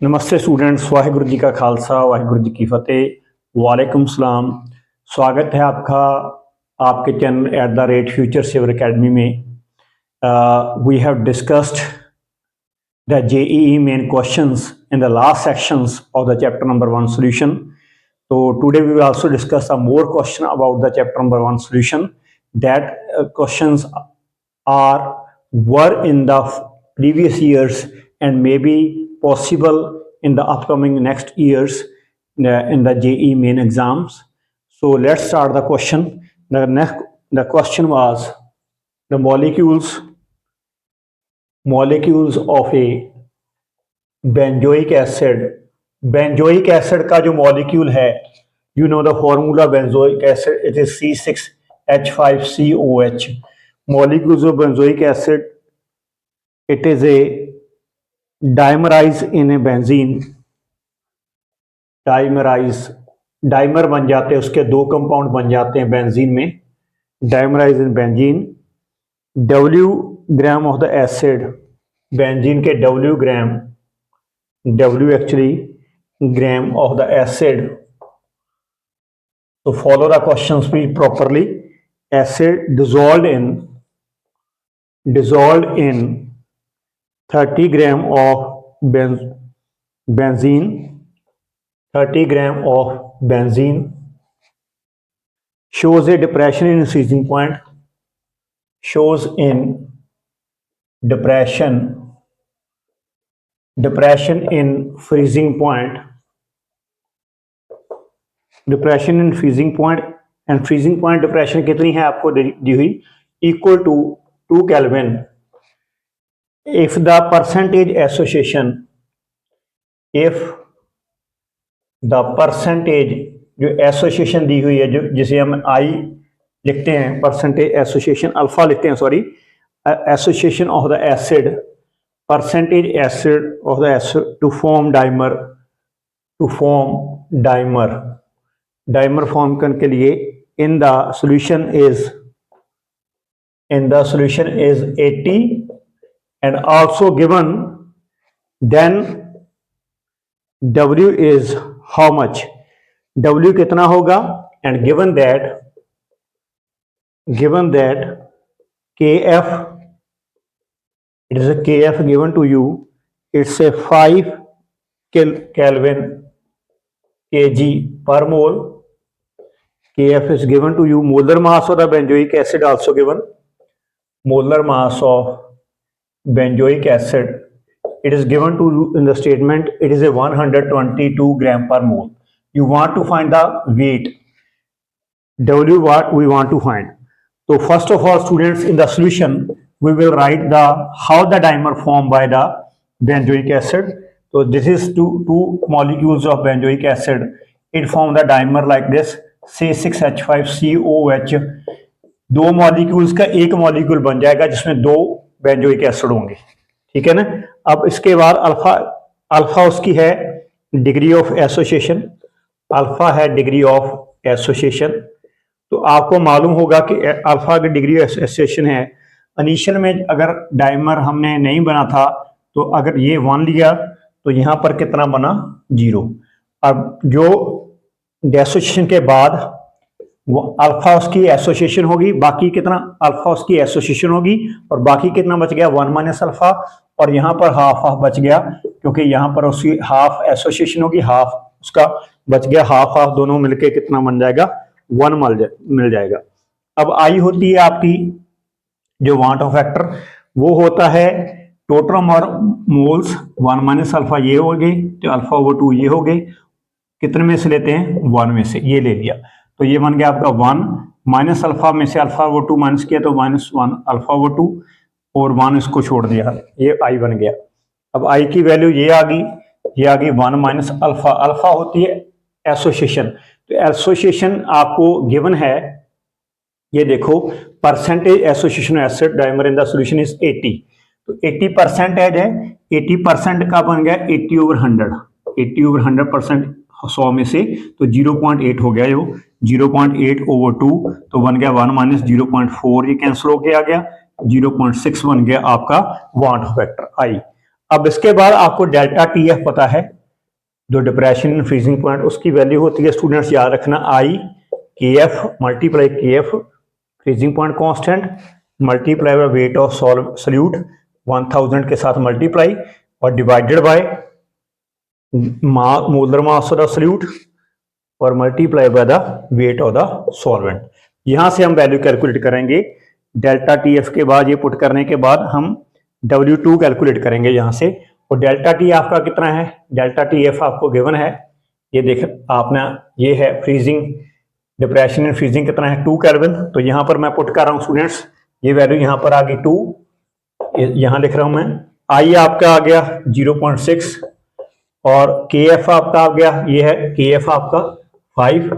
नमस्ते स्टूडेंट्स, वाहिगुरु जी का खालसा वाहिगुरु जी की फतेह। वालेकुम सलाम। स्वागत है आपका आपके चैनल @फ्यूचर सेवर अकेडमी में। We have discussed the JEE main questions in the last sections of the chapter number 1 solution. So today we will also discuss some more question about the chapter number 1 solution. That questions were in the previous years and may be possible in the upcoming next years in the JEE main exams. So let's start the question. The question was the molecules of a benzoic acid. Benzoic acid का जो molecule है, you know the formula benzoic acid, it is C6H5COH. Molecules of benzoic acid, it is a dimerize in a benzene. Dimer बन जाते हैं, उसके दो compound बन जाते हैं बेंजीन में, dimerise in benzene. W gram of the acid, benzene के W actually gram of the acid. तो फॉलो द क्वेश्चंस भी properly. Acid dissolve in 30 gram of benzene, 30 gram of benzene shows a depression in freezing point, shows in depression in freezing point, depression in freezing point, and freezing point depression कितनी है आपको दी हुई, equal to 2 Kelvin if the percentage association, if the percentage जो association दी हुई है, जो जिसे हम आई लिखते हैं, परसेंटेज एसोसिएशन अल्फा लिखते हैं, sorry, association of the acid, percentage acid of the acid to form dimer form करने के लिए in the solution is 80 and also given, then W is how much, W कितना होगा, and given that KF, it is a KF given to you, it's a 5 Kelvin kg per mole. KF is given to you. Molar mass of the benzoic acid also given. Molar mass of benzoic acid, it is given to you in the statement, it is a 122 gram per mole. You want to find the weight, W what we want to find. So first of all students, in the solution we will write how the dimer formed by the benzoic acid. So this is two molecules of benzoic acid, it form the dimer like this, C6H5COH। दो molecules का एक molecule बन जाएगा जिसमें दो benzoic acid होंगे, ठीक है ना। अब इसके बाद अल्फा उसकी है डिग्री ऑफ एसोसिएशन, अल्फा है डिग्री ऑफ एसोसिएशन। तो आपको मालूम होगा कि अल्फा की डिग्री ऑफ एसोसिएशन है। इनिशियल में अगर डाइमर हमने नहीं बना था तो अगर ये 1 लिया तो यहाँ पर कितना बना, 0। अब जो एसोसिएशन के बाद वो अल्फा उसकी एसोसिएशन होगी, बाकी कितना अल्फा उसकी एसोसिएशन होगी और बाकी कितना बच गया, 1 माइनस अल्फा, और यहाँ पर हाफ बच गया क्योंकि यहाँ पर उसकी हाफ एसोसिएशन होगी, हाफ उसका बच गया, हाफ दोनों मिलके कितना बन जाएगा, 1 मिल जाएगा। अब आई होती है आपकी जो वांट ऑफ फैक्टर, वो होता है टोटल मोल्स, 1 माइनस अल्फा ये हो गए, तो अल्फा ओवर 2 ये हो गए, कितने में से लेते हैं, 1 में से, ये ले लिया, तो ये बन गया आपका 1 माइनस अल्फा में से अल्फा ओवर 2 माइनस किया तो -1 अल्फा ओवर 2 और 1 इसको छोड़ दिया, ये आई बन गया। अब आई की वैल्यू ये आ गई 1 माइनस अल्फा। अल्फा होती है एसोसिएशन, तो एसोसिएशन आपको गिवन है, ये देखो, percentage association acid dimer in the solution is 80, तो 80% है, 80% का बन गया 80 ओवर 100, 80 ओवर 100% 100 में से, तो 0.8 हो गया, जो 0.8 ओवर 2 तो बन गया 1 माइनस 0.4, ये कैंसिल होके आ गया, 0.6 बन गया आपका वांट फैक्टर आई। अब इसके बाद आपको डेल्टा टी एफ पता है, जो डिप्रेशन इन फ्रीजिंग पॉइंट, उसकी वैल्यू होती है स्टूडेंट्स याद रखना i K F multiply K F freezing point constant multiply by weight of solute 1000 के साथ मल्टीप्लाई और divided by molar mass of the solute और multiply by the weight of the solvent. यहां से हम वैल्यू कैलकुलेट करेंगे। Delta T F के बाद ये पुट करने के बाद हम W2 कैलकुलेट करेंगे यहां से। और डेल्टा टी आपका कितना है, डेल्टा टी एफ आपको गिवन है, ये देख आपने, ये है फ्रीजिंग डिप्रेशन इन फ्रीजिंग कितना है 2 केल्विन। तो यहां पर मैं पुट कर रहा हूं स्टूडेंट्स, ये वैल्यू यहां पर आ गई 2, यहां लिख रहा हूं मैं। आई आपका आ गया 0.6 और के एफ आपका आ गया, ये है के एफ आपका 5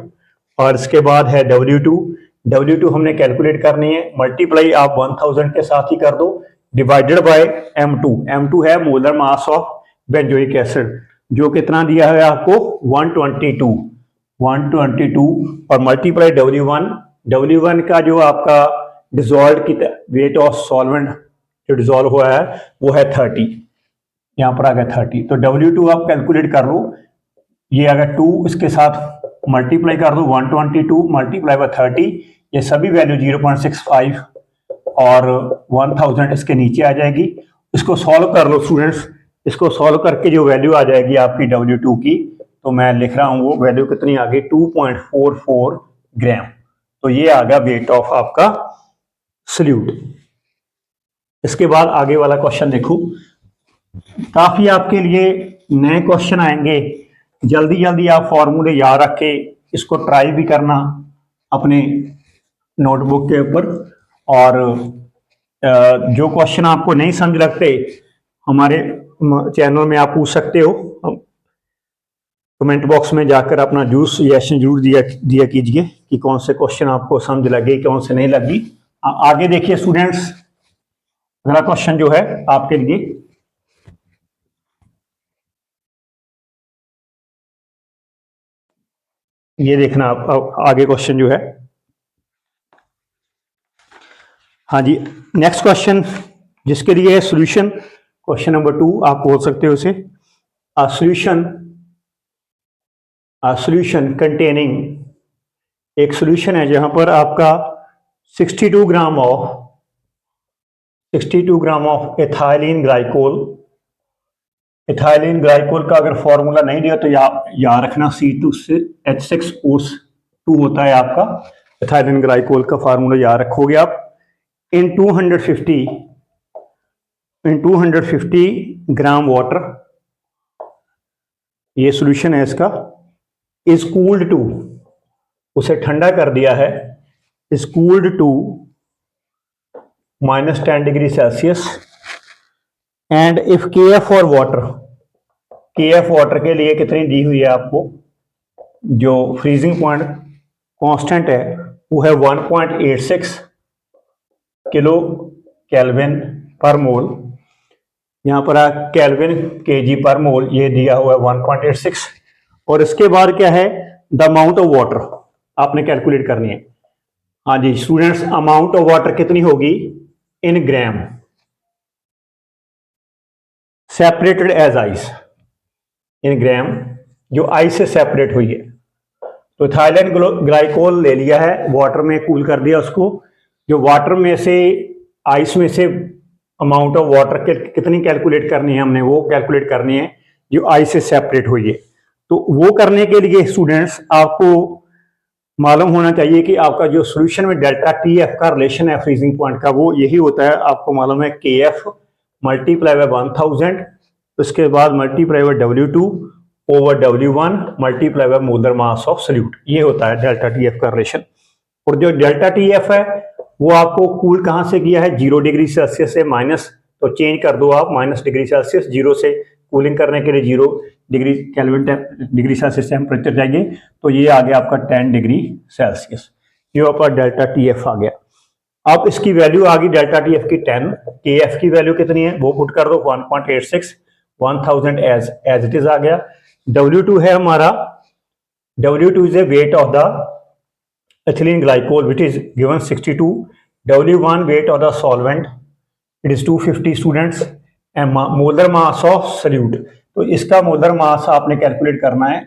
और इसके बाद है W2 हमने कैलकुलेट करनी है, मल्टीप्लाई आप 1000 के साथ ही कर दो डिवाइडेड बाय M2 है molar mass of benzoic acid, जो कितना दिया है आपको 122 और मल्टीप्लाई W1 का जो आपका डिजॉल्व की वेट ऑफ सॉल्वेंट जो डिजॉल्व हुआ है वो है 30, यहां पर आ गया 30। तो W2 आप कैलकुलेट कर लो, ये अगर 2 इसके साथ मल्टीप्लाई कर दो 122 मल्टीप्लाई बाय 30, ये सभी वैल्यू 0.65 और 1000 इसके नीचे आ जाएगी। इसको सॉल्व कर लो स्टूडेंट्स, इसको सॉल्व करके जो वैल्यू आ जाएगी आपकी W2 की, तो मैं लिख रहा हूं वो वैल्यू कितनी आ गई 2.44 ग्राम। तो ये आ गया वेट ऑफ आपका सॉल्यूट। इसके बाद आगे वाला क्वेश्चन देखो, काफी आपके लिए नए क्वेश्चन आएंगे, जल्दी जल्दी आप फॉर्मूले याद रख के इसको ट्राई भी करना अपने नोटबुक के ऊपर। और जो क्वेश्चन आपको नहीं समझ लगते हमारे चैनल में आप पूछ सकते हो, कमेंट बॉक्स में जाकर अपना सजेशन जरूर दिया कीजिए कि कौन से क्वेश्चन आपको समझ लगे कौन से नहीं लगी। आगे देखिए स्टूडेंट्स, अगला क्वेश्चन जो है आपके लिए, ये देखना आप आगे क्वेश्चन जो है। हाँ जी, नेक्स्ट क्वेश्चन जिसके लिए सॉल्यूशन, क्वेश्चन नंबर 2 आप बोल सकते हो उसे। सॉल्यूशन कंटेनिंग, एक सॉल्यूशन है जहां पर आपका 62 ग्राम ऑफ एथाइलिन ग्लाइकोल का अगर फॉर्मूला नहीं दिया तो याद रखना C2H6O2 होता है आपका एथाइलिन ग्लाइकोल का फॉर्मूला, याद रखोगे आप। इन 250 ग्राम वाटर, ये सॉल्यूशन है इसका, इज कूल्ड टू, उसे ठंडा कर दिया है, is cooled to -10 degree Celsius. And if KF और वाटर के लिए कितनी दी हुई है आपको, जो फ्रीजिंग पॉइंट कांस्टेंट है वो है 1.86 किलो केल्विन पर मोल, यहां पर केल्विन kg पर मोल, ये दिया हुआ है 1.86। और इसके बाद क्या है, द अमाउंट ऑफ वाटर आपने कैलकुलेट करनी है। हाँ जी स्टूडेंट्स, अमाउंट ऑफ वाटर कितनी होगी इन ग्राम, सेपरेटेड एज आइस, इन ग्राम जो आइस से सेपरेट हुई है। तो इथाइलिन ग्लाइकोल ले लिया है, वाटर में कूल कर दिया उसको, जो वाटर में से आइस में से अमाउंट ऑफ वाटर कितनी कैलकुलेट करनी है हमने, वो कैलकुलेट करनी है जो आइस से सेपरेट हुई है। तो वो करने के लिए स्टूडेंट्स आपको मालूम होना चाहिए कि आपका जो सॉल्यूशन में डेल्टा टी एफ का रिलेशन है फ्रीजिंग पॉइंट का, वो यही होता है, आपको मालूम है KF मल्टीप्लाई बाय 1000, उसके बाद multiply by W2 over W1 multiply by molar mass of solute, ये होता है डेल्टा टी एफ का रिलेशन। और जो डेल्टा टी एफ है वो आपको कूल कहां से किया है, 0 डिग्री सेल्सियस से माइनस, तो चेंज कर दो आप -, डिग्री सेल्सियस, 0 से कूलिंग करने के लिए 0 degree kelvin degree Celsius temperature चाहिए, तो ये आ गया आपका 10 डिग्री सेल्सियस, ये आपका डेल्टा टी एफ आ गया। अब इसकी वैल्यू आ गई डेल्टा टी एफ की 10, KF की वैल्यू कितनी है वो पुट कर दो 1.86, 1000 एज इट इज आ गया। W2 है हमारा, W2 is a wait of the ethylene glycol which is given 62, W1 weight of the solvent, it is 250 students, molar mass of solute. तो इसका मोलर मास आपने कैलकुलेट करना है।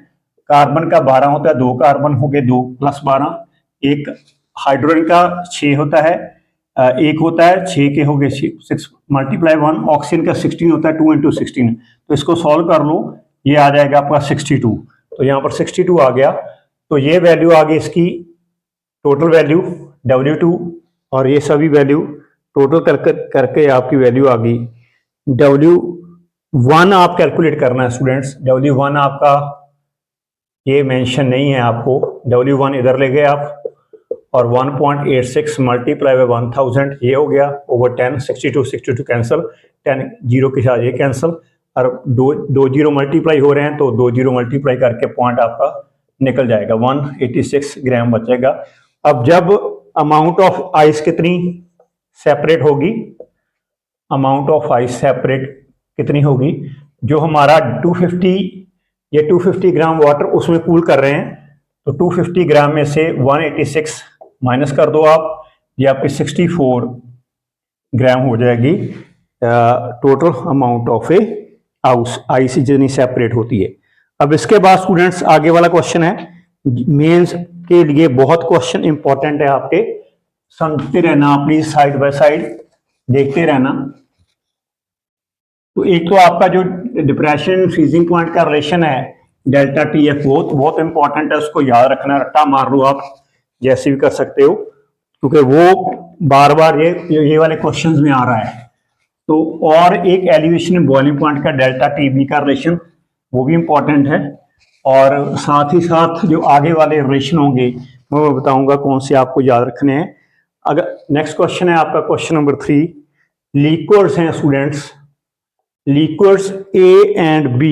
कार्बन का 12 होता है, 2 कार्बन हो गए, 2 + 12। एक हाइड्रोजन का 6 होता है, एक होता है 6 के हो गए 6 × 1। ऑक्सीजन का 16 होता है, 2 × 16। तो इसको सॉल्व कर लो, ये आ जाएगा आपका 62। तो यहाँ पर 62 आ गया। तो ये वैल्यू आ गई इसकी टोटल वैल्यू W2, और ये सभी वैल्यू टोटल करके आपकी वैल्यू आ गई W1। आप कैलकुलेट करना है स्टूडेंट्स। W1 आपका ये मेंशन नहीं है आपको, W1 इधर ले गए आप, और 1.86 मल्टीप्लाई बाय 1000 ये हो गया ओवर 10। 62 कैंसिल, 10 जीरो के साथ ये कैंसिल, और दो जीरो मल्टीप्लाई हो रहे हैं, तो 2 जीरो मल्टीप्लाई करके पॉइंट आपका निकल जाएगा, 186 ग्राम बचेगा। अब जब अमाउंट ऑफ आइस कितनी सेपरेट होगी, अमाउंट ऑफ आइस सेपरेट कितनी होगी, जो हमारा 250 ग्राम वाटर उसमें कूल कर रहे हैं, तो 250 ग्राम में से 186 माइनस कर दो आप, ये आपकी 64 ग्राम हो जाएगी total amount of A ice जितनी सेपरेट होती है। अब इसके बाद स्टूडेंट्स आगे वाला क्वेश्चन है, मेंस के लिए बहुत क्वेश्चन इंपॉर्टेंट है आपके, सुनते रहना प्लीज, साइड बाय साइड देखते रहना। तो एक तो आपका जो डिप्रेशन फ्रीजिंग पॉइंट का रिलेशन है डेल्टा TF, बहुत इंपॉर्टेंट है, उसको याद रखना, रट्टा मार लो आप जैसे भी कर सकते हो, क्योंकि वो बार बार ये वाले क्वेश्चंस में आ रहा है। तो और एक एलिवेशन बॉइलिंग पॉइंट का डेल्टा TB का रिलेशन, वो भी इंपॉर्टेंट है, और साथ ही साथ जो आगे वाले रिलेशन होंगे वो मैं बताऊंगा कौन से आपको याद रखने हैं। अगर नेक्स्ट क्वेश्चन है आपका क्वेश्चन नंबर 3, लिक्विड्स हैं students, liquids A and B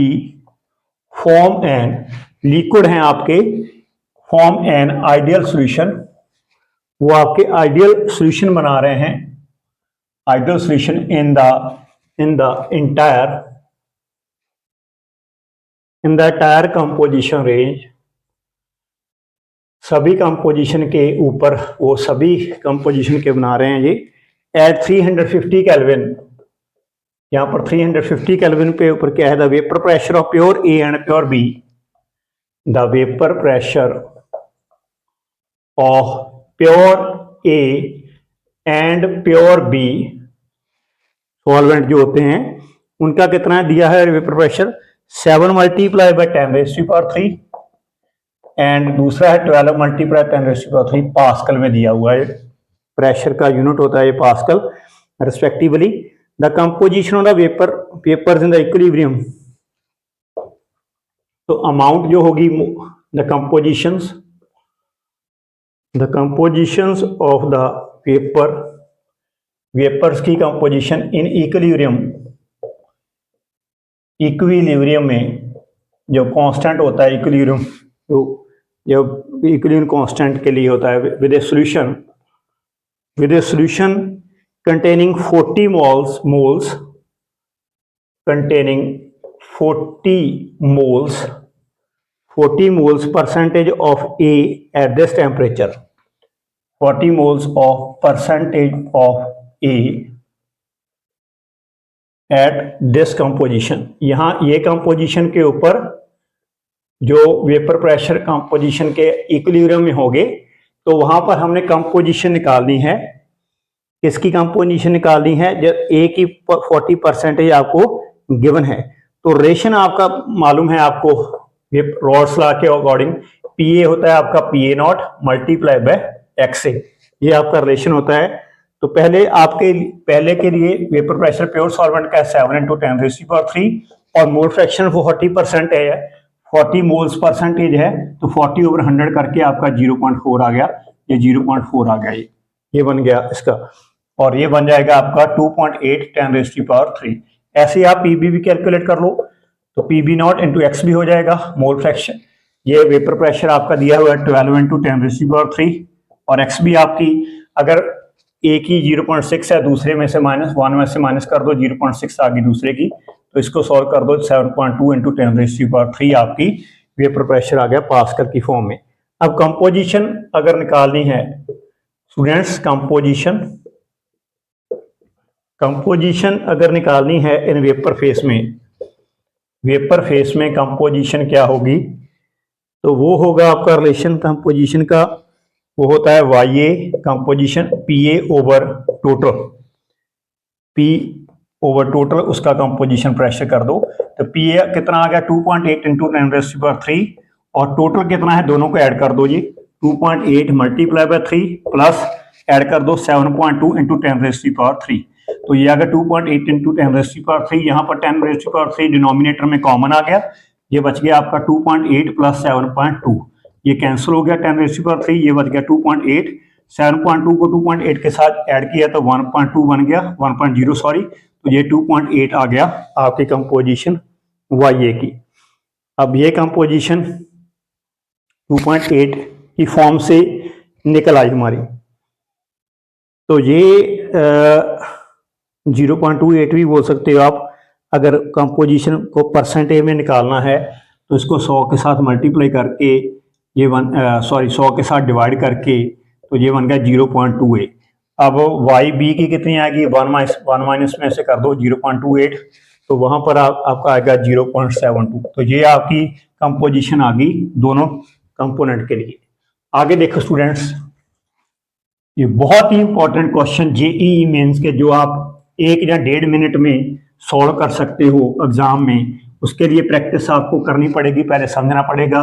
form an, liquid हैं आपके, फॉर्म एन आइडियल सॉल्यूशन, वो आपके आइडियल सॉल्यूशन बना रहे हैं, ideal solution in the entire composition range, सभी कंपोजिशन के ऊपर वो सभी कंपोजिशन के बना रहे हैं ये, एट 350 केल्विन। यहां पर 350 केल्विन पे ऊपर क्या है, the vapour pressure of pure A and pure B, the vapour pressure of pure A and pure B solvent जो होते हैं उनका कितना दिया है वेपर प्रेशर, 7 × 10⁻³ एंड दूसरा है 12 × 10⁻³ पास्कल में दिया हुआ है, प्रेशर का यूनिट होता है ये pascal respectively. The composition of the vapours in the equilibrium, तो अमाउंट जो होगी the compositions of the vapours की कंपोजिशन इन इक्विलिब्रियम में जो कांस्टेंट होता है इक्विलिब्रियम, तो जो इक्विलिब्रियम कांस्टेंट के लिए होता है with A solution containing 40 moles percentage of A at this temperature, 40 moles of percentage of A at this composition। यहाँ ये कंपोजिशन के ऊपर जो वेपर प्रेशर कंपोजिशन के इक्विलिब्रियम में होंगे, तो वहां पर हमने कंपोजिशन निकालनी है, किसकी कंपोजिशन निकालनी है, जब A की 40% आपको गिवन है, तो रेशन आपका मालूम है आपको रॉड्स लॉ के अकॉर्डिंग, PA होता है आपका PA0 मल्टीप्लाई बाय XA, ये आपका रिलेशन होता है। तो पहले के लिए वेपर प्रेशर प्योर सॉल्वेंट का 7 × 10⁻³ और मोल फ्रैक्शन 40% है, 40 मोल्स परसेंटेज है, तो 40/100 करके आपका 0.4 आ गया, ये 0.4 आ गया, ये बन गया इसका, और ये बन जाएगा आपका 2.8 10⁻³। ऐसे आप PB भी कैलकुलेट कर लो, तो PB0 × X भी हो जाएगा मोल फ्रैक्शन। ये वेपर प्रेशर आपका दिया हुआ है 12 × 10⁻³ और X भी आपकी, अगर A की 0.6 है, दूसरे में से -1 में से माइनस कर दो, 0.6 आ गई दूसरे की, तो इसको सॉल्व कर दो, 7.2 × 10⁻³ आपकी वेपर प्रेशर आ गया पास्कल की फॉर्म में। अब कंपोजिशन अगर निकालनी है स्टूडेंट्स, कंपोजिशन कंपोजिशन अगर निकालनी है इन वेपर फेस में कंपोजिशन क्या होगी, तो वो होगा आपका रिलेशन कंपोजिशन का, वो होता है Y A composition P A over total, P over total उसका कंपोजिशन प्रेशर कर दो, तो पी ए कितना आ गया 2.8 इंटू 10⁻³ और टोटल कितना है, दोनों को ऐड कर दो जी, 2.8 मल्टीप्लाई बाय 3 प्लस ऐड कर दो 7.2 इंटू 10⁻³, तो ये आ गया 2.8 इंटू 10⁻³, यहाँ पर 10⁻³ डिनोमिनेटर में कॉमन आ गया, ये बच गया आपका 2.8 प्लस 7.2, ये कैंसिल हो गया 10⁻³, ये बच गया 2.8, 7.2 को 2.8 के साथ ऐड किया तो 1.2 बन गया, 1.0 सॉरी, तो ये 2.8 आ गया आपकी कंपोजिशन वाई ए की। अब ये कंपोजिशन 2.8 की फॉर्म से निकल आई हमारी, तो ये 0.28 भी बोल सकते हो आप। अगर कंपोजिशन को परसेंटेज में निकालना है तो इसको 100 के साथ मल्टीप्लाई करके ये 100 के साथ डिवाइड करके तो ये बन गया 0.28। अब वाई बी की कितनी आएगी, 1 माइनस में से कर दो 0.28, तो वहाँ पर आपका आएगा 0.72। तो ये आपकी कंपोजिशन आ गई दोनों कंपोनेंट के लिए। आगे देखो स्टूडेंट्स, ये बहुत ही इंपॉर्टेंट क्वेश्चन जेईई मेंस के जो आप 1 या 1.5 मिनट में सॉल्व कर सकते हो एग्जाम में, उसके लिए प्रैक्टिस आपको करनी पड़ेगी, पहले समझना पड़ेगा।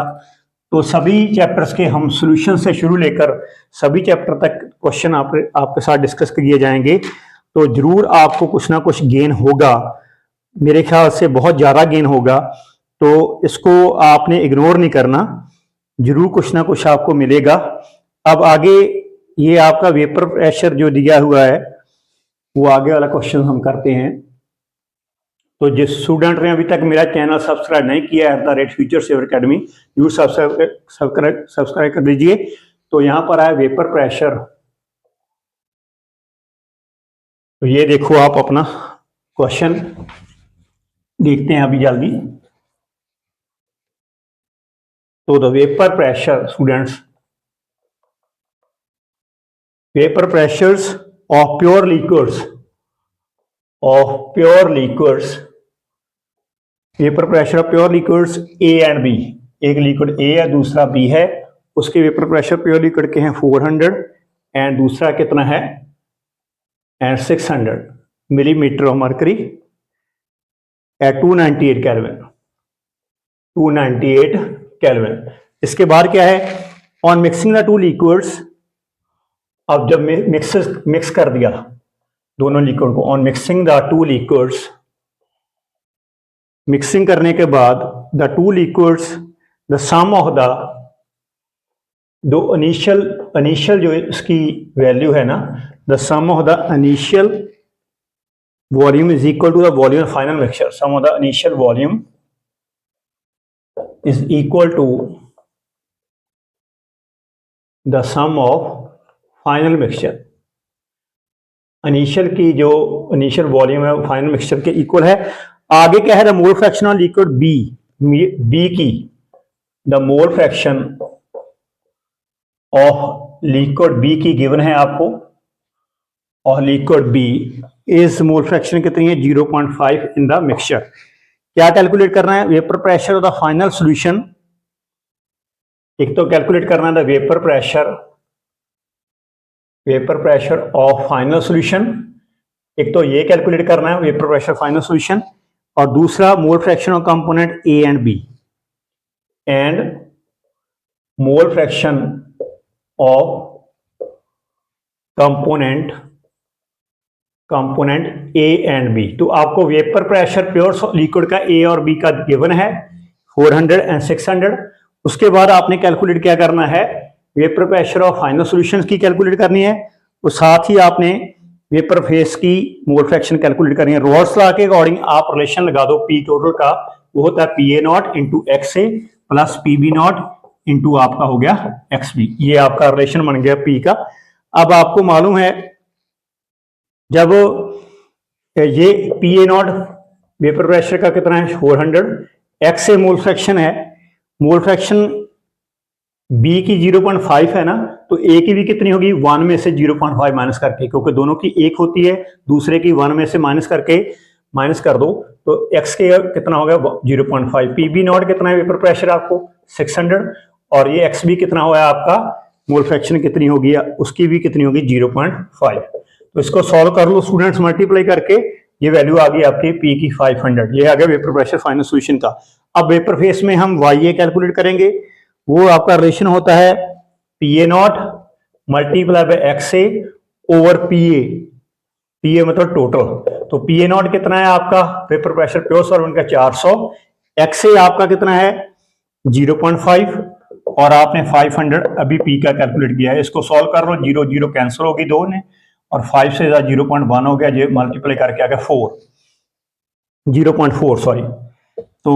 तो सभी चैप्टर्स के हम सॉल्यूशन से शुरू लेकर सभी चैप्टर तक क्वेश्चन आपके साथ डिस्कस किए जाएंगे, तो जरूर आपको कुछ ना कुछ गेन होगा, मेरे ख्याल से बहुत ज़्यादा गेन होगा, तो इसको आपने इग्नोर नहीं करना, जरूर कुछ ना कुछ आपको मिलेगा। अब आगे ये आपका वेपर प्रेशर जो दिया हुआ है वो आगे वाला क्वेश्चन हम करते हैं। तो जिस स्टूडेंट ने अभी तक मेरा चैनल सब्सक्राइब नहीं किया है फ्यूचर सेवर अकेडमी, जरूर सब्सक्राइब कर दीजिए। तो यहाँ पर आया वेपर प्रेशर, तो ये देखो आप अपना क्वेश्चन देखते हैं अभी जल्दी। तो the vapour pressure students, vapour pressures of pure liquids, vapour pressure of pure liquids A and B, एक लिक्विड ए है दूसरा बी है, उसके वेपर प्रेशर प्योर लिक्विड के हैं 400 एंड दूसरा कितना है and 600 millimetre of mercury at 298 kelvin, 298 kelvin. इसके बाद क्या है, on mixing the two liquids, अब जब मिक्स कर दिया दोनों लिक्विड को, on mixing the two liquids, mixing करने के बाद the two liquids, the sum of the दो इनिशियल जो इसकी वैल्यू है ना, the sum of the initial volume is equal to the volume of final mixture, sum of the initial volume is equal to the sum of final mixture, initial की जो initial volume है final mixture के equal है। आगे क्या है, the mole fraction of liquid B की, the mole fraction of liquid B की गिवन है आपको, और लिक्विड बी इस मोल फ्रैक्शन कितनी है 0.5 इन द मिक्सचर। क्या कैलकुलेट करना है, vapour pressure of the final solution, एक तो कैलकुलेट करना है the vapour pressure of final solution, एक तो ये कैलकुलेट करना है वेपर प्रेशर फाइनल सॉल्यूशन, और दूसरा mole fraction of component A and B, and mole fraction of component A and B. तो आपको वेपर प्रेशर प्योर लिक्विड का ए और बी का गिवन है 400 एंड 600। उसके बाद आपने कैलकुलेट क्या करना है, vapour pressure of final solutions की कैलकुलेट करनी है, और साथ ही आपने वेपर फेस की मोल फ्रैक्शन कैलकुलेट करनी है। रोल्स लॉ के अकॉर्डिंग आप रिलेशन लगा दो पी टोटल का, वो होता है P A not into X A plus P B not into आपका हो गया एक्स बी, ये आपका रिलेशन बन गया पी का। अब आपको मालूम है जब ये P A not vapour pressure का कितना है 400, एक्स ए मोल फ्रैक्शन है, मोल फ्रैक्शन बी की 0.5 है ना, तो ए की भी कितनी होगी 1 में से 0.5 माइनस करके, क्योंकि दोनों की एक होती है, दूसरे की 1 में से माइनस करके माइनस कर दो, तो एक्स के कितना हो गया 0.5। पी बी नॉट कितना है वेपर प्रेशर आपको 600, और ये एक्स बी कितना हुआ है आपका, मोल फ्रैक्शन कितनी होगी उसकी भी कितनी होगी 0.5। तो इसको सॉल्व कर लो स्टूडेंट्स, मल्टीप्लाई करके ये वैल्यू आ गई आपकी पी की 500। ये आ गया वेपर प्रेशर फाइनल सॉल्यूशन का। अब वेपर फेस में हम वाई ए कैलकुलेट करेंगे, वो आपका रिलेशन होता है P A not multiply by x A over P A मतलब टोटल। तो पी ए नॉट कितना है आपका वेपर प्रेशर प्योर सॉल्वेंट का 400, एक्स ए आपका कितना है 0.5, और आपने 500 अभी पी का कैलकुलेट किया है। इसको सॉल्व कर लो, 0 0 कैंसिल होगी दो ने, और 5 से 0.1 हो गया, ये मल्टीप्लाई करके आ गया 0.4 सॉरी, तो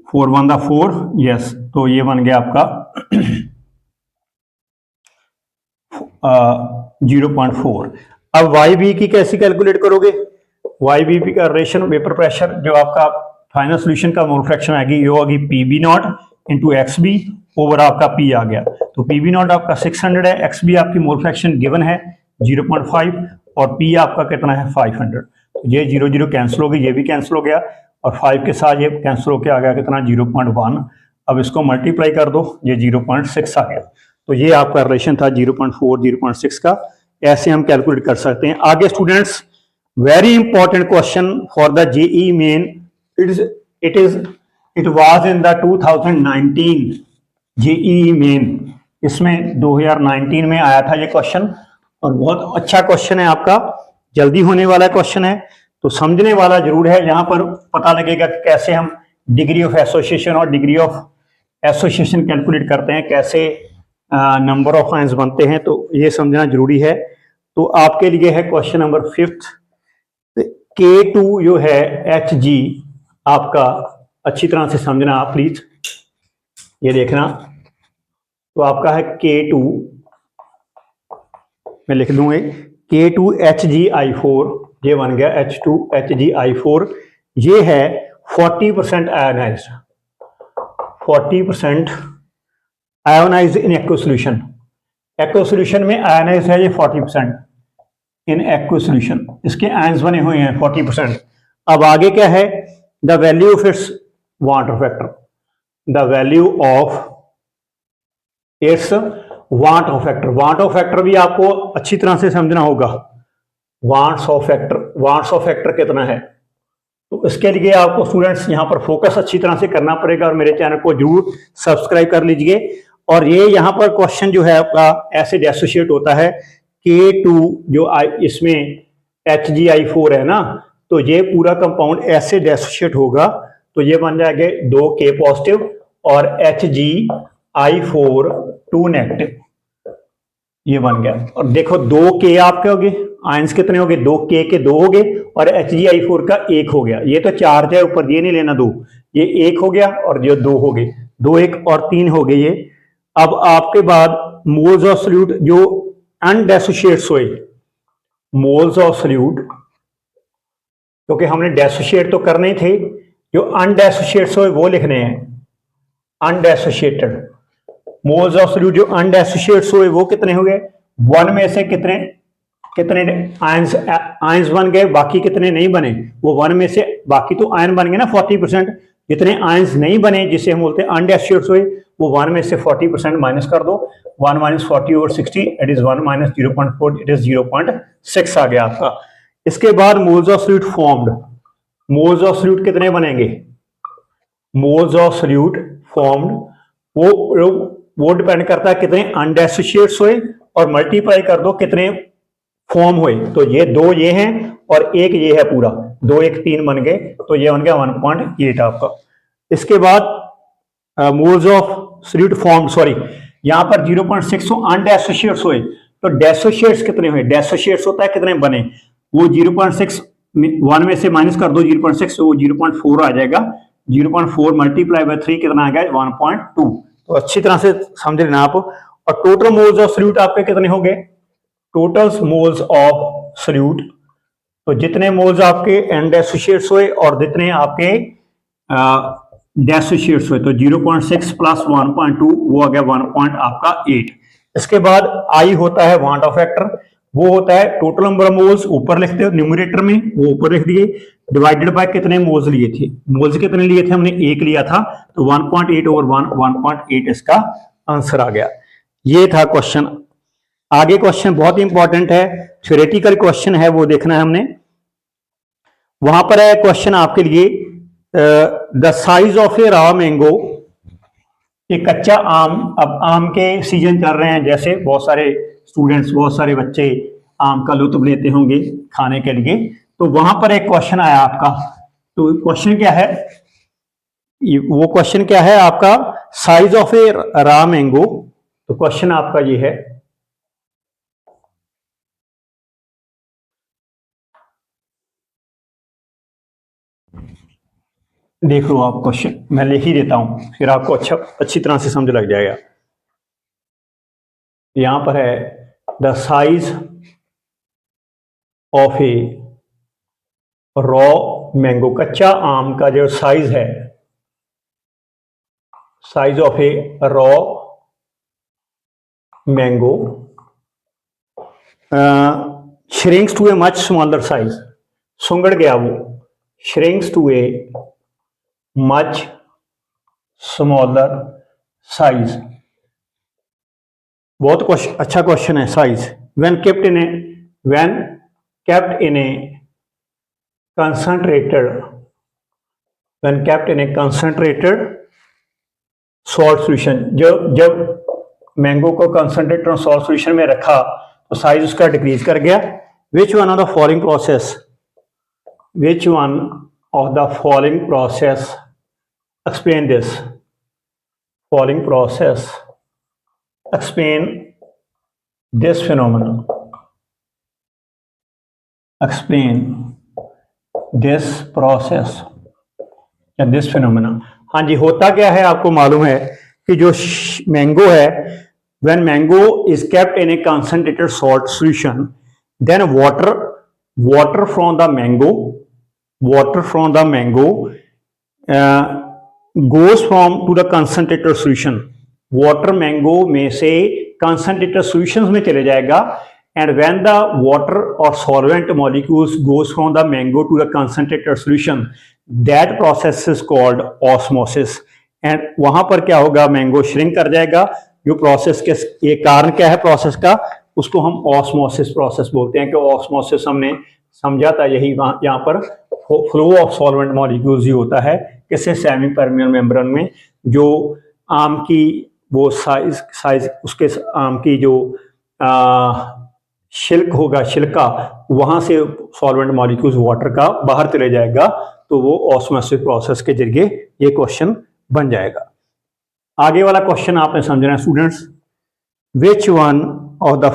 4 1 दा 4, यस, तो ये बन गया आपका 0.4। अब वाई बी की कैसे कैलकुलेट करोगे, वाई बी का रेशन वेपर प्रेशर जो आपका फाइनल सोल्यूशन का मोल फ्रैक्शन आएगी, ये होगी P B not into X B over आपका पी आ गया। तो पी बी नॉट आपका 600 है, एक्स बी आपकी मोल फ्रैक्शन गिवन है 0.5, और पी आपका कितना है 500। तो ये 0 0 कैंसिल हो गई, ये भी कैंसिल हो गया, और 5 के साथ ये कैंसिल होकर आ गया कितना 0.1। अब इसको मल्टीप्लाई कर दो, ये 0.6 आ गया। तो ये आपका रिलेशन था 0.4 0.6 का। ऐसे हम कैलकुलेट कर सकते हैं। आगे students, very important question for the JEE main, it was in the 2019 JEE main, इसमें 2019 में आया था ये क्वेश्चन, और बहुत अच्छा क्वेश्चन है आपका, जल्दी होने वाला क्वेश्चन है, तो समझने वाला जरूर है। यहां पर पता लगेगा कि कैसे हम डिग्री ऑफ एसोसिएशन और डिग्री ऑफ एसोसिएशन कैलकुलेट करते हैं, कैसे नंबर ऑफ आयंस बनते हैं, तो ये समझना जरूरी है। तो आपके लिए है क्वेश्चन नंबर 5, K2 जो है एच जी आपका, अच्छी तरह से समझना आप प्लीज, ये देखना। तो आपका है K2, मैं लिख दूंगा K2HgI4, ये बन गया H2HgI4, ये है 40% आयोनाइज्ड, 40% आयोनाइज्ड इन एक्व सोल्यूशन। एक्व सोल्यूशन में आयोनाइज्ड है ये 40% इन एक्व सोल्यूशन, इसके आयंस बने हुए हैं 40%। अब आगे क्या है, द वैल्यू ऑफ इट्स वाटर factor, the value of its van't Hoff factor. Van't Hoff factor भी आपको अच्छी तरह से समझना होगा। वाट्स ऑफ फैक्टर कितना है, तो इसके लिए आपको स्टूडेंट्स यहां पर फोकस अच्छी तरह से करना पड़ेगा, और मेरे चैनल को जरूर सब्सक्राइब कर लीजिए। और ये यहां पर क्वेश्चन जो है आपका एसिड एसोसिएट होता है K2 जो इसमें HgI4 है ना, तो ये पूरा कंपाउंड एसिड एसोसिएट होगा, तो ये बन जाएंगे 2K पॉजिटिव और HgI4 2 नेगेटिव, ये बन गया। और देखो 2K आपके हो गए, आयंस कितने हो गए 2K के 2 हो गए, और HgI4 का 1 हो गया। ये तो चार्ज है ऊपर, ये नहीं लेना 2, ये 1 हो गया, और ये 2 हो गए, 2 1 और 3 हो गए ये। अब आपके बाद मोल्स ऑफ सोल्यूट जो अनडेसोशिएट्स हुए, मोल्स ऑफ सोल्यूट, क्योंकि हमने डेसोशिएट तो करने ही थे, जो अनडेसोशिएट्स हुए वो लिखने हैं, अनडेसोशिएटेड मोल्स ऑफ सोल्यूट जो अनडेसोशिएट्स हुए वो कितने हो गए, 1 में से कितने कितने आयंस बन गए, बाकी कितने नहीं बने, वो 1 में से बाकी तो आयन बन गए ना 40%, जितने आयंस नहीं बने जिसे हम बोलते हैं अनडेसोशिएट्स हुए, वो 1 में से 40% माइनस कर दो, 1 - 40 over 60 it is 1 - 0.4 it is 0.6 आ गया आपका। इसके बाद moles of solute formed, moles of solute कितने बनेंगे, मोल्स ऑफ सोल्यूट फॉर्म्ड वो डिपेंड करता है कितने अनडेसोशिएट्स हुए, और मल्टीप्लाई कर दो कितने फॉर्म हुए, तो ये 2 ये हैं और 1 ये है पूरा, 2 1 3 बन गए, तो ये बन गया 1.8 आपका। इसके बाद moles of solute form, sorry यहां पर 0.6 अनडेसोशिएट्स हुए, तो डेसोशिएट्स कितने हुए, डेसोशिएट्स होता है कितने बने, वो 0.6 1 में से माइनस कर दो 0.6, वो 0.4 आ जाएगा, 0.4 मल्टीप्लाई बाय 3 कितना आ गया 1.2। तो अच्छी तरह से समझ लेना आप। और टोटल मोल्स ऑफ सोल्यूट आपके कितने हो गए, टोटल मोल्स ऑफ सोल्यूट, तो जितने मोल्स आपके एंड एसोसिएट्स हुए और जितने आपके डेसोशिएट्स हुए, तो 0.6 प्लस 1.2 वो आ गया 1.8। इसके बाद आई होता है वांट ऑफ फैक्टर, वो होता है टोटल नंबर ऑफ मोल्स, ऊपर लिखते हो न्यूमरेटर में, वो ऊपर लिख दिए, डिवाइडेड बाय कितने मोल्स लिए थे, मोल्स कितने लिए थे हमने, एक लिया था, तो 1.8 ओवर 1.8 इसका आंसर आ गया। ये था क्वेश्चन। आगे क्वेश्चन बहुत इंपॉर्टेंट है, थ्योरेटिकल क्वेश्चन है, वो देखना है हमने। वहां पर है क्वेश्चन आपके लिए, the size of a raw mango, एक कच्चा आम, अब आम के सीजन चल रहे हैं, जैसे बहुत सारे स्टूडेंट्स, बहुत सारे बच्चे आम का लुत्फ लेते होंगे खाने के लिए, तो वहां पर एक क्वेश्चन आया आपका, तो क्वेश्चन क्या है, वो क्वेश्चन क्या है आपका, size of a raw mango, तो क्वेश्चन आपका ये है, देख लो आप क्वेश्चन, मैं लिख ही देता हूं, फिर आपको अच्छी तरह से समझ लग जाएगा। यहां पर है the size of a raw mango, कच्चा आम का जो साइज है, size of a raw mango shrinks to a much smaller size, सुंगड़ गया वो, shrinks to a much smaller size, बहुत अच्छा क्वेश्चन है। Size when kept in a concentrated, when kept in a concentrated salt solution, जब mango को concentrated और salt solution में रखा तो साइज उसका डिक्रीज कर गया। Which one of the following process, which one of the following process explain this, following process explain this phenomenon, explain this process या this phenomena। हाँ जी, होता क्या है आपको मालूम है कि जो मैंगो है, when mango is kept in a concentrated salt solution, then water from the mango goes from to the concentrated solution, water mango में से concentrated solutions में चले जाएगा, and when the water or solvent molecules goes from the mango to the concentrated solution, that process is called osmosis, and वहां पर क्या होगा, mango shrink कर जाएगा। जो प्रोसेस के ये कारण क्या है प्रोसेस का, उसको हम ऑस्मोसिस प्रोसेस बोलते हैं, कि ऑस्मोसिस हमने समझा था, यही यहाँ पर फ्लो ऑफ सॉल्वेंट मॉलिक्यूल्स ही होता है, किससे, सेमी परमियल मेम्ब्रेन में, जो आम की वो साइज उसके आम की जो छिलक होगा, छिलका, वहां से सॉल्वेंट मॉलिक्यूल्स वाटर का बाहर चले जाएगा, तो वो ऑस्मोसिस प्रोसेस के जरिए ये क्वेश्चन बन जाएगा। आगे वाला क्वेश्चन आपने समझना है students, which one of the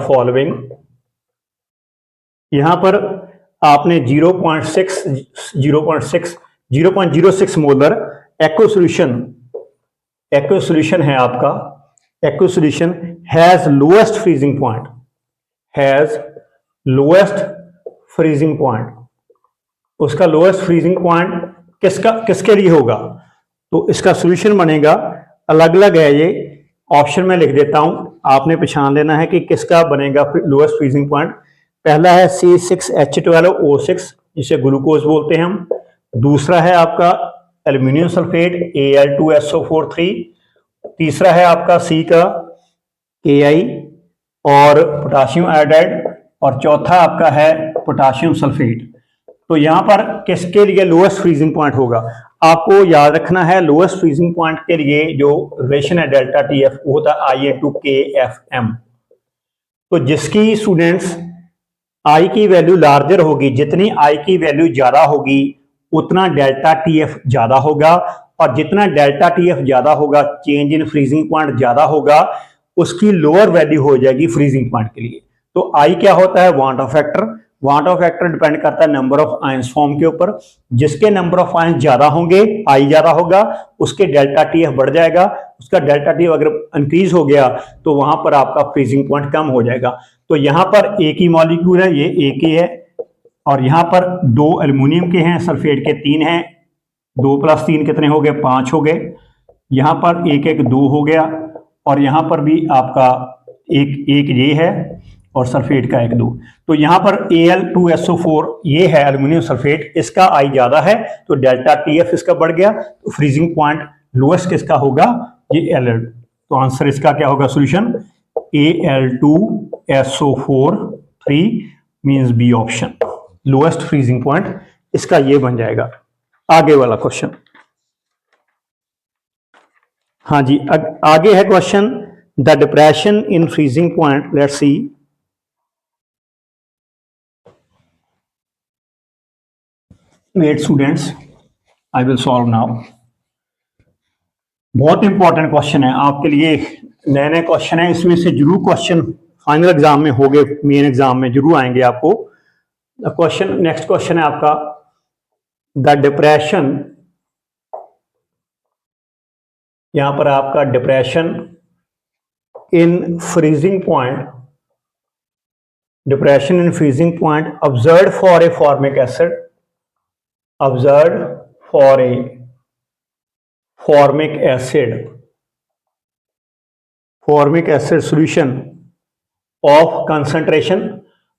following, यहां पर आपने 0.06 मोलर एक्वा सॉल्यूशन है आपका, aqua solution has lowest freezing point, उसका लोएस्ट फ्रीजिंग पॉइंट किसके लिए होगा, तो इसका सॉल्यूशन बनेगा, अलग अलग है ये, ऑप्शन में लिख देता हूं, आपने पहचान लेना है कि किसका बनेगा लोएस्ट फ्रीजिंग पॉइंट। पहला है C6H12O6, जिसे ग्लूकोज बोलते हैं हम, दूसरा है आपका एल्यूमिनियम सल्फेट Al2SO4 3, तीसरा है आपका C का Ki और पोटाशियम आयोडाइड, और चौथा आपका है पोटाशियम सल्फेट। तो यहां पर किसके लिए लोएस्ट फ्रीजिंग पॉइंट होगा, आपको याद रखना है, लोएस्ट फ्रीजिंग पॉइंट के लिए जो रिलेशन है डेल्टा TF वो होता है I/KFM। तो जिसकी स्टूडेंट्स I की वैल्यू लार्जर होगी, जितनी I की वैल्यू ज्यादा होगी उतना डेल्टा TF ज्यादा होगा, और जितना डेल्टा TF ज्यादा होगा, चेंज इन फ्रीजिंग पॉइंट ज्यादा होगा, उसकी लोअर वैल्यू हो जाएगी फ्रीजिंग पॉइंट के लिए। तो I क्या होता है, want Hoff factor, want Hoff factor depend करता है नंबर ऑफ आयंस फॉर्म के ऊपर, जिसके नंबर ऑफ आयंस ज्यादा होंगे, I ज्यादा होगा, उसके डेल्टा TF बढ़ जाएगा, उसका डेल्टा TF अगर इंक्रीज हो गया तो वहां पर आपका फ्रीजिंग पॉइंट कम हो जाएगा। तो यहां पर एक ही मॉलिक्यूल है, ये एक ही है, और यहाँ पर 2 एल्युमिनियम के हैं, सल्फेट के 3 हैं, 2 + 3 कितने हो गए, 5 हो गए। यहाँ पर एक एक 2 हो गया, और यहाँ पर भी आपका एक एक ये है और सल्फेट का एक 2। तो यहाँ पर Al2SO4 ये है एल्युमिनियम सल्फेट, इसका आई ज़्यादा है तो डेल्टा TF इसका बढ़ गया, तो फ्रीजिंग पॉइंट लोएस्ट किसका होगा, ये Al। तो आंसर इसका क्या होगा solution, Al2SO4 3 means B option, lowest freezing point इसका ये बन जाएगा। आगे वाला क्वेश्चन, हाँ जी आगे है question, the depression in freezing point, let's see. Wait students, I will solve now. बहुत इंपॉर्टेंट क्वेश्चन है आपके लिए, नए नए क्वेश्चन है, इसमें से जरूर क्वेश्चन फाइनल एग्जाम में होंगे, मेन एग्जाम में जरूर आएंगे आपको। क्वेश्चन, नेक्स्ट क्वेश्चन है आपका, द डिप्रेशन, यहां पर आपका depression in freezing point, depression in freezing point observed for a formic acid, observed for a formic acid, formic acid solution of concentration,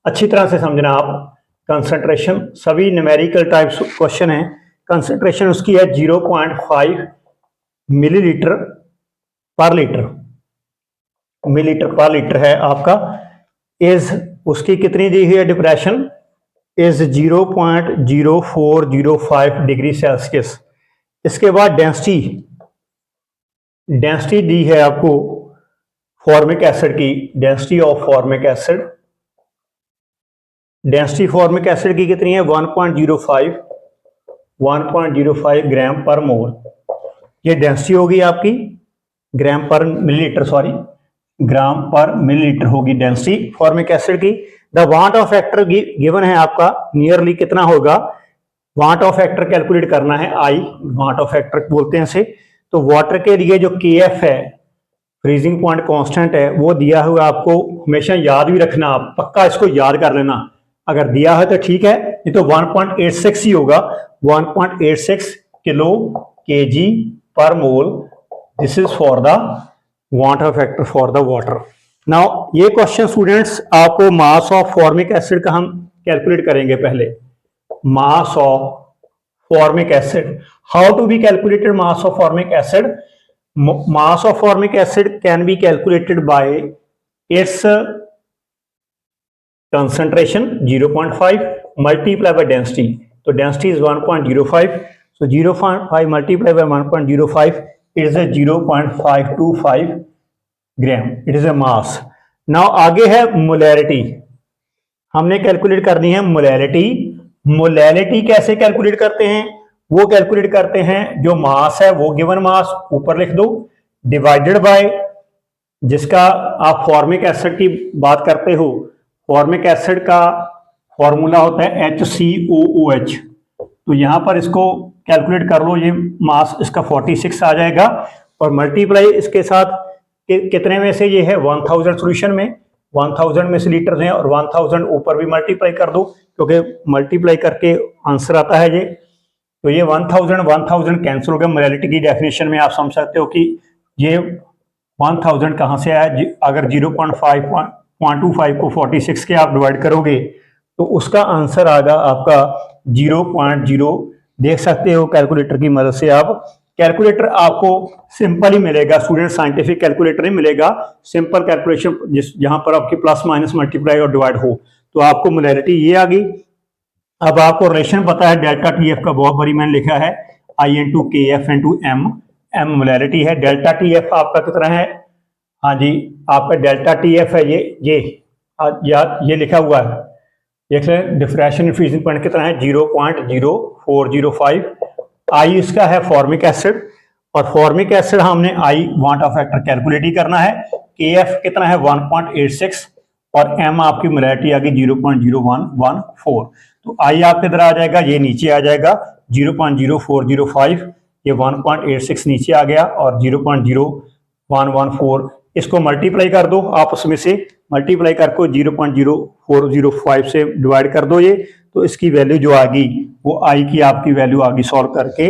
अच्छी तरह से समझना आप, कंसंट्रेशन सभी न्यूमेरिकल टाइप्स क्वेश्चन है, कंसंट्रेशन उसकी है 0.5 मिलीलीटर पर लीटर, मिलीलीटर पर लीटर है आपका। इज उसकी कितनी दी हुई है डिप्रेशन, इज 0.0405 डिग्री सेल्सियस। इसके बाद डेंसिटी, डेंसिटी दी है आपको फॉर्मिक एसिड की, density of formic acid, density formic acid की कितनी है 1.05 ग्राम पर मोल, ये डेंसिटी होगी आपकी, ग्राम पर मिलीलीटर, सॉरी ग्राम पर मिलीलीटर होगी डेंसिटी फॉर्मिक एसिड की। The van't Hoff factor given है आपका, नियरली कितना होगा, वांट ऑफ फैक्टर कैलकुलेट करना है, आई वांट ऑफ फैक्टर बोलते हैं इसे। तो वाटर के लिए जो KF है, फ्रीजिंग पॉइंट कांस्टेंट है, वो दिया हुआ आपको हमेशा याद भी रखना, आप पक्का इसको याद कर लेना, अगर दिया है तो ठीक है, नहीं तो 1.86 ही होगा, 1.86 kilo kg per mole, this is for the van't Hoff factor for the water. Now ये क्वेश्चन स्टूडेंट्स आपको मास ऑफ फॉर्मिक एसिड का हम कैलकुलेट करेंगे पहले, mass of formic acid, how to be calculated mass of formic acid, mass of formic acid can be calculated by its concentration 0.5 multiplied by density, so density is 1.05, so 0.5 multiplied by 1.05 it is a 0.525 gram, it is a mass। now आगे है molarity, हमने calculate करनी है molarity. Molarity कैसे calculate करते हैं, वो calculate करते हैं जो मास है वो गिवन मास ऊपर लिख दो, डिवाइडेड बाय जिसका आप फॉर्मिक एसिड की बात करते हो, फॉर्मिक एसिड का फॉर्मूला होता है HCOOH, तो यहां पर इसको कैलकुलेट कर लो, ये मास इसका 46 आ जाएगा, और मल्टीप्लाई इसके साथ कितने में से ये है 1000 सॉल्यूशन में, 1000 में से लीटर हैं, और 1000 ऊपर भी मल्टीप्लाई कर दो क्योंकि मल्टीप्लाई करके आंसर आता है ये, तो ये 1000 कैंसिल हो गया। मोलैरिटी की डेफिनेशन में आप समझ सकते हो कि ये 1000 कहाँ से आया, अगर 0.5 को 46 के आप डिवाइड करोगे तो उसका आंसर आएगा आपका 0.0, देख सकते हो कैलकुलेटर की मदद से आप, कैलकुलेटर आपको सिंपल ही मिलेगा स्टूडेंट, साइंटिफिक कैलकुलेटर नहीं मिलेगा, सिंपल कैलकुलेशन जहां पर आपकी प्लस माइनस मल्टीप्लाई और डिवाइड हो, तो आपको मोलैरिटी ये आ गई। अब आपको रिलेशन पता है डेल्टा TF का, बहुत बड़ी मैंने लिखा है I into KF into M, M molarity है, डेल्टा TF आपका कितना है, हाँ जी आपका डेल्टा TF है ये लिखा हुआ है, देख लें, डिफ्रेक्शन इन फ्रीजिंग पॉइंट कितना है 0.0405, आई इसका है फॉर्मिक एसिड, और फॉर्मिक एसिड हमने i van't Hoff factor calculate ही करना है, KF कितना है 1.86, और M आपकी मोलैरिटी आ गई 0.0114, तो आई आपके इधर आ जाएगा, ये नीचे आ जाएगा 0.0405, ये 1.86 नीचे आ गया, और 0.0114 इसको मल्टीप्लाई कर दो, आप उसमें से मल्टीप्लाई करके 0.0405 से डिवाइड कर दो ये, तो इसकी वैल्यू जो आ गई वो आई की आपकी वैल्यू आ गई सॉल्व करके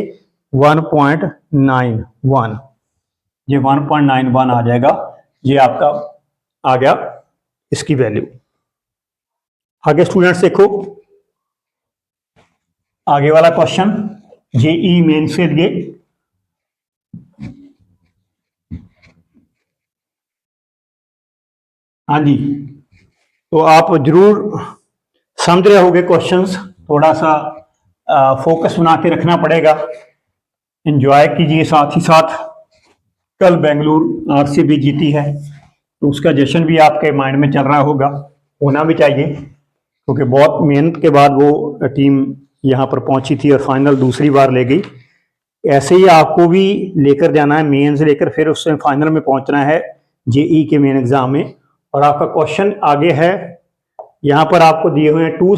1.91, ये 1.91 आ जाएगा, ये आपका आ गया इसकी वैल्यू। आगे स्टूडेंट्स देखो, आगे वाला क्वेश्चन जेई मेंस के लिए। हाँ जी, तो आप जरूर समझ रहे होगे क्वेश्चंस, थोड़ा सा फोकस बना के रखना पड़ेगा, एंजॉय कीजिए। साथ ही साथ कल बेंगलुरु आरसीबी जीती है तो उसका जश्न भी आपके माइंड में चल रहा होगा, होना भी चाहिए, क्योंकि बहुत मेहनत के बाद वो टीम यहाँ पर पहुंची थी और फाइनल दूसरी बार ले गई। ऐसे ही आपको भी लेकर जाना है, मेंस लेकर फिर उससे फाइनल में पहुंचना है जेई के मेन एग्जाम में। और आपका क्वेश्चन आगे है, यहाँ पर आपको दिए हुए हैं two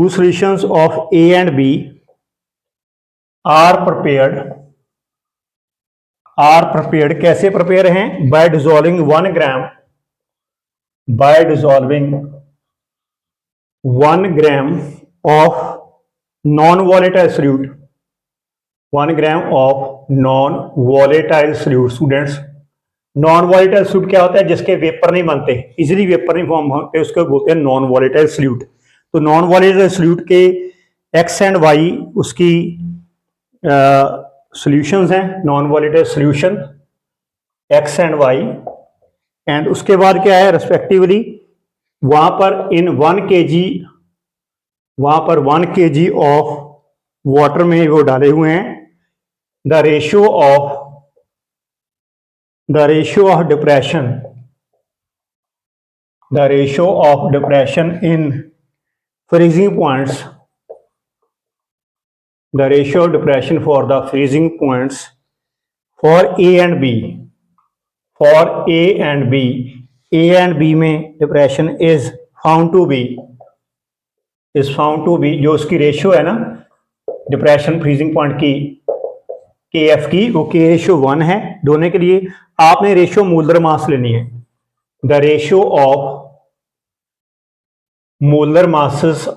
solutions of A and B are prepared. कैसे प्रिपेयर हैं? By dissolving 1 gram of non volatile solute, 1 gram of non volatile solute. Students, non volatile solute क्या होता है? जिसके वेपर नहीं बनते, इजीली वेपर नहीं फॉर्म होते, उसको बोलते हैं नॉन वॉलेटाइल सॉल्यूट। तो नॉन वॉलेटाइल सॉल्यूट के एक्स एंड वाई उसकी सॉल्यूशंस हैं, non volatile solution X and Y. And उसके बाद क्या है रेस्पेक्टिवली, वहां पर इन 1 kg ऑफ वाटर में वो डाले हुए हैं the ratio of depression in freezing points, the ratio of depression for the freezing points for A and B, A and B में depression is found to be जो उसकी रेशियो है ना डिप्रेशन फ्रीजिंग पॉइंट की KF की, वो K ratio 1 है दोनों के लिए। आपने रेशियो मोलर मास लेनी है, the ratio of molar masses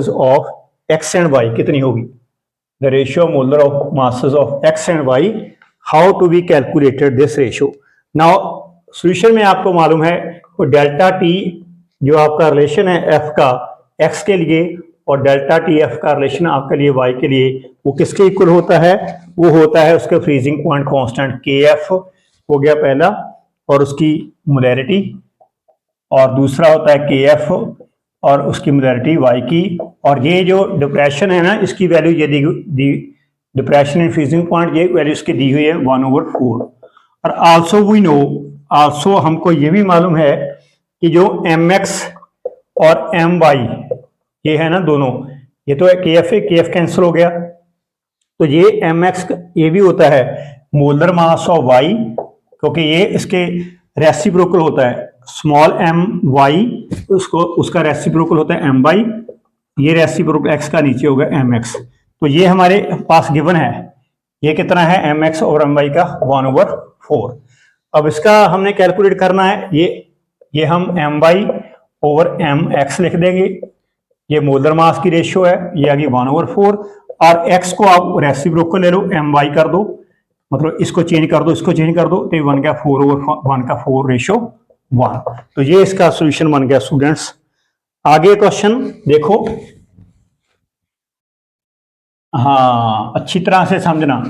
of X and Y कितनी होगी? The ratio molar of masses of X and Y, how to be calculated this ratio. Now solution में आपको मालूम है तो डेल्टा टी जो आपका रिलेशन है एफ का एक्स के लिए और डेल्टा टी एफ का रिलेशन आपके लिए वाई के लिए, वो किसके इक्वल होता है? वो होता है उसके फ्रीजिंग पॉइंट कांस्टेंट के एफ हो गया पहला, और उसकी मोलैरिटी, और दूसरा होता है के एफ और उसकी मोलैरिटी वाई की। और ये जो डिप्रेशन है ना, इसकी वैल्यू ये दी डिप्रेशन इन फ्रीजिंग पॉइंट, ये वैल्यू इसकी दी हुई है 1/4। और आल्सो हमको ये भी मालूम है कि जो एम एक्स और एम वाई ये है ना दोनों, ये तो के एफ कैंसिल हो गया, तो ये एम एक्स ये भी होता है मोलर मास ऑफ वाई, क्योंकि ये इसके रेसिप्रोकल होता है, स्मॉल एम वाई उसका रेसिप्रोकल होता है एम वाई, ये रेसिप्रोकल एक्स का नीचे होगा एम एक्स। तो ये हमारे पास गिवन है, ये कितना है एम एक्स और एम वाई का 1/4। अब इसका हमने कैलकुलेट करना है, ये हम M Y over M X लिख देंगे, ये मोलर मास की रेशियो है, ये आ गई 1/4, और एक्स को आप रेसिप्रोकल ले लो, एम वाई कर दो, मतलब इसको चेंज कर दो, इसको चेंज कर दो, तो 1/4 रेशियो 1। तो ये इसका सॉल्यूशन बन गया स्टूडेंट्स। आगे क्वेश्चन देखो, हाँ अच्छी तरह से समझना,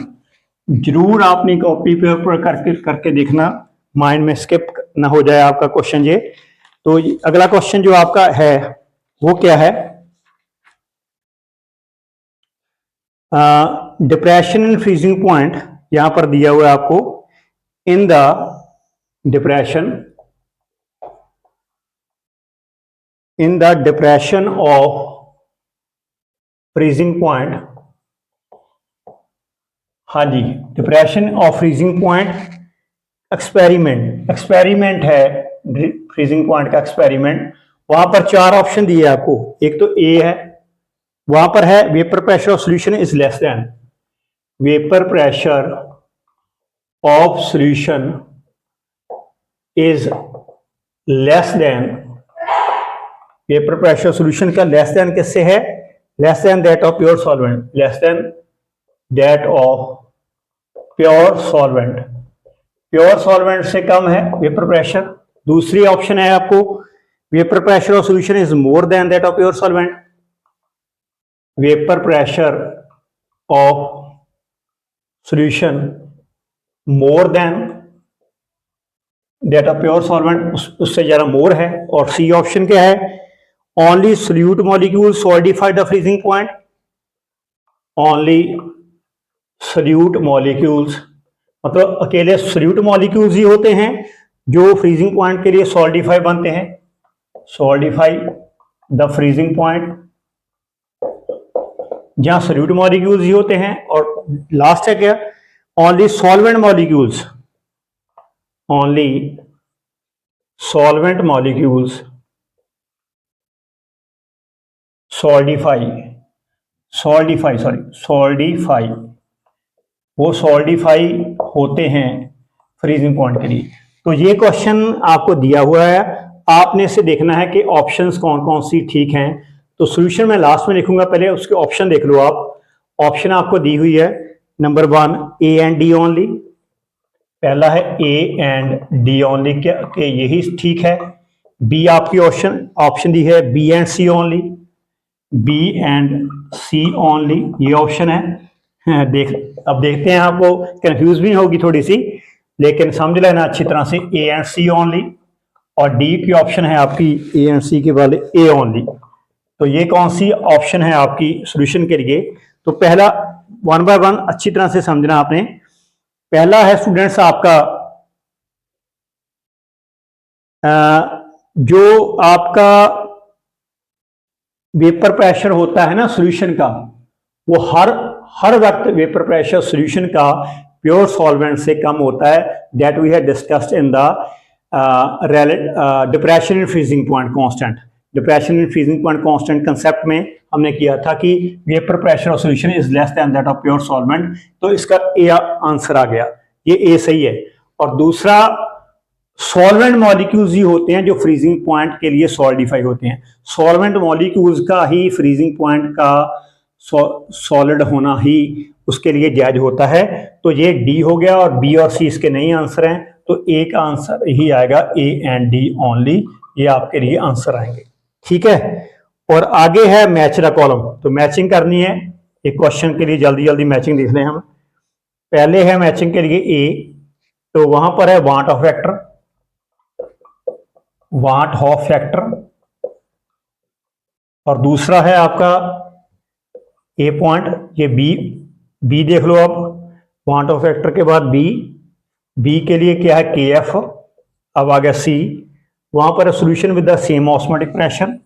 जरूर आपने कॉपी पेपर करके देखना, माइंड में स्किप ना हो जाए आपका क्वेश्चन ये। तो अगला क्वेश्चन जो आपका है वो क्या है? डिप्रेशन इन फ्रीजिंग पॉइंट यहां पर दिया हुआ है आपको, in the depression of freezing point. हाँ जी, depression of freezing point experiment है, फ्रीजिंग पॉइंट का एक्सपेरिमेंट। वहां पर 4 ऑप्शन दिए आपको, एक तो ए है, वहां पर है vapour pressure of solution is less then, vapour pressure of solution is less then vapour pressure solution का लेस देन किससे है, less than that of pure solvent, less than that of pure solvent, pure solvent से कम है vapour pressure. दूसरी option है आपको vapour pressure of solution is more than that of pure solvent, vapour pressure of solution more than that of pure solvent, उससे ज्यादा मोर है। और C option क्या है, only solute molecule solidify the freezing point, only solute molecules, मतलब अकेले solute molecules ही होते हैं जो फ्रीजिंग पॉइंट के लिए सॉलिडिफाई बनते हैं, सॉलिडिफाई द फ्रीजिंग पॉइंट, जहां सोल्यूट मॉलिक्यूल्स ही होते हैं। और लास्ट है क्या, only solvent molecules, only solvent molecules solidify वो सॉलिडिफाई होते हैं फ्रीजिंग पॉइंट के लिए। तो ये क्वेश्चन आपको दिया हुआ है, आपने से देखना है कि ऑप्शंस कौन कौन सी ठीक हैं। तो सॉल्यूशन मैं लास्ट में लिखूंगा, पहले उसके ऑप्शन देख लो आप। ऑप्शन आपको दी हुई है, number 1 A and D only, पहला है ए एंड डी ओनली, क्या कि यही ठीक है। बी आपकी ऑप्शन दी है B and C only, B and C only, ये ऑप्शन है। अब देखते हैं, आपको कंफ्यूज भी होगी थोड़ी सी, लेकिन समझ लेना अच्छी तरह से, ए एंड सी ओनली। और डी की ऑप्शन है आपकी ए एंड सी के वाले ए ओनली। तो ये कौन सी ऑप्शन है आपकी सॉल्यूशन के लिए। तो पहला 1 बाय 1 अच्छी तरह से समझना आपने। पहला है स्टूडेंट्स आपका जो आपका वेपर प्रेशर होता है ना सॉल्यूशन का, वो हर वक्त वेपर प्रेशर सॉल्यूशन का प्योर सॉल्वेंट से कम होता है। That we have discussed in the depression in freezing point constant. Depression in freezing point constant concept में हमने किया था कि vapour pressure of solution is less than that of pure solvent. तो इसका ए आंसर आ गया, ये ए सही है। और दूसरा, सॉल्वेंट मॉलिक्यूल्स ही होते हैं जो फ्रीजिंग पॉइंट के लिए सॉलिडिफाई होते हैं। सॉल्वेंट मॉलिक्यूल्स का ही फ्रीजिंग पॉइंट का सॉलिड होना ही उसके लिए जायज होता है। तो ये डी हो गया, और बी और सी इसके नहीं आंसर हैं, तो ए का आंसर ही आएगा ए एंड डी ओनली, ये आपके लिए आंसर आएंगे। ठीक है, और आगे है मैच द कॉलम। तो मैचिंग करनी है, एक क्वेश्चन के लिए जल्दी जल्दी मैचिंग देख लें हम। पहले है मैचिंग के लिए ए, तो वहां पर है want Hoff factor, want Hoff factor. और दूसरा है आपका ए पॉइंट, ये बी देख लो आप, वांट ऑफ फैक्टर के बाद बी के लिए क्या है के एफ। अब आ गया सी, वहां पर solution with the same osmotic pressure,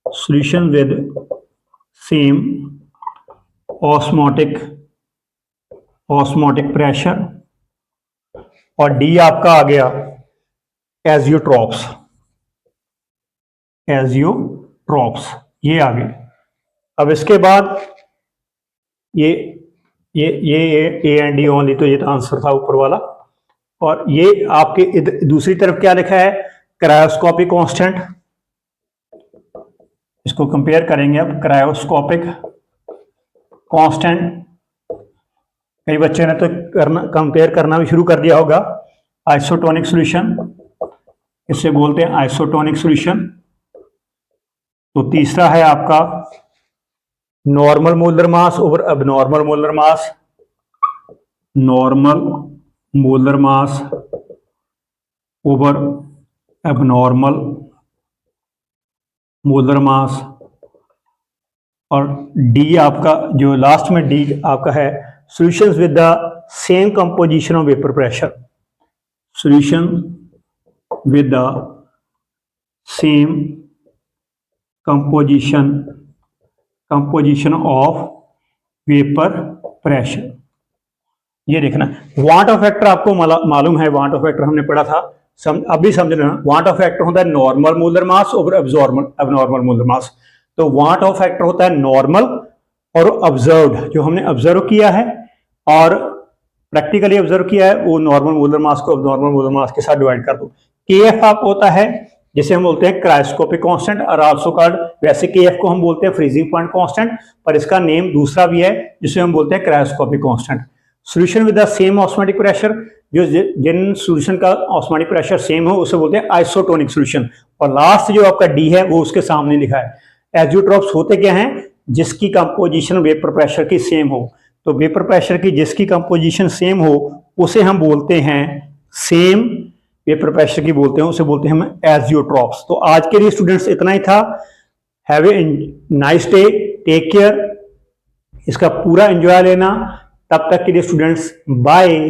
solution with same osmotic pressure. और डी आपका आ गया एजियोट्रॉप्स, ये आ गए। अब इसके बाद ये ए एंड डी ओनली, तो ये तो आंसर था ऊपर वाला। और ये आपके दूसरी तरफ क्या लिखा है, क्रायोस्कोपिक कांस्टेंट। इसको कंपेयर करेंगे अब, क्रायोस्कोपिक कांस्टेंट। कई बच्चे ने तो कंपेयर करना भी शुरू कर दिया होगा। आइसोटोनिक सॉल्यूशन, इससे बोलते हैं आइसोटोनिक सॉल्यूशन। तो तीसरा है आपका normal molar mass over abnormal molar mass, normal molar mass over abnormal molar mass. और डी आपका जो लास्ट में डी आपका है, solutions with the same composition of vapour pressure, solution with the same composition of vapour pressure. ये देखना, want Hoff factor आपको मालूम है, वांट ऑफ फैक्टर हमने पढ़ा था, अभी समझ लेना। वांट ऑफ फैक्टर होता है normal molar mass over abnormal molar mass. तो वांट ऑफ फैक्टर होता है नॉर्मल और ऑब्जर्व्ड, जो हमने ऑब्जर्व किया है और प्रैक्टिकली ऑब्जर्व किया है, वो नॉर्मल मोलर मास को एबनॉर्मल मोलर मास के साथ डिवाइड कर दो। केएफ आप होता है जिसे हम बोलते हैं क्रायोस्कोपिक कांस्टेंट और आल्सो कॉल्ड, वैसे केएफ को हम बोलते हैं फ्रीजिंग पॉइंट कांस्टेंट, पर इसका नेम दूसरा भी है जिसे हम बोलते हैं cryoscopic constant. Solution with the same osmotic pressure, जो जिन सॉल्यूशन का ऑस्मोटिक प्रेशर सेम हो उसे बोलते हैं आइसोटोनिक सॉल्यूशन। और लास्ट जो आपका डी है वो उसके सामने लिखा है। एजियोट्रॉप्स होते क्या हैं? जिसकी कंपोजिशन वेपर प्रेशर की सेम हो। तो वेपर प्रेशर की जिसकी कंपोजिशन सेम हो उसे हम बोलते हैं, सेम वेपर प्रेशर की बोलते हैं, उसे बोलते हैं हम एजियोट्रॉप्स। तो आज के लिए स्टूडेंट्स इतना ही था। Have a nice day, take care, इसका पूरा एंजॉय लेना। तब तक के लिए स्टूडेंट्स बाय।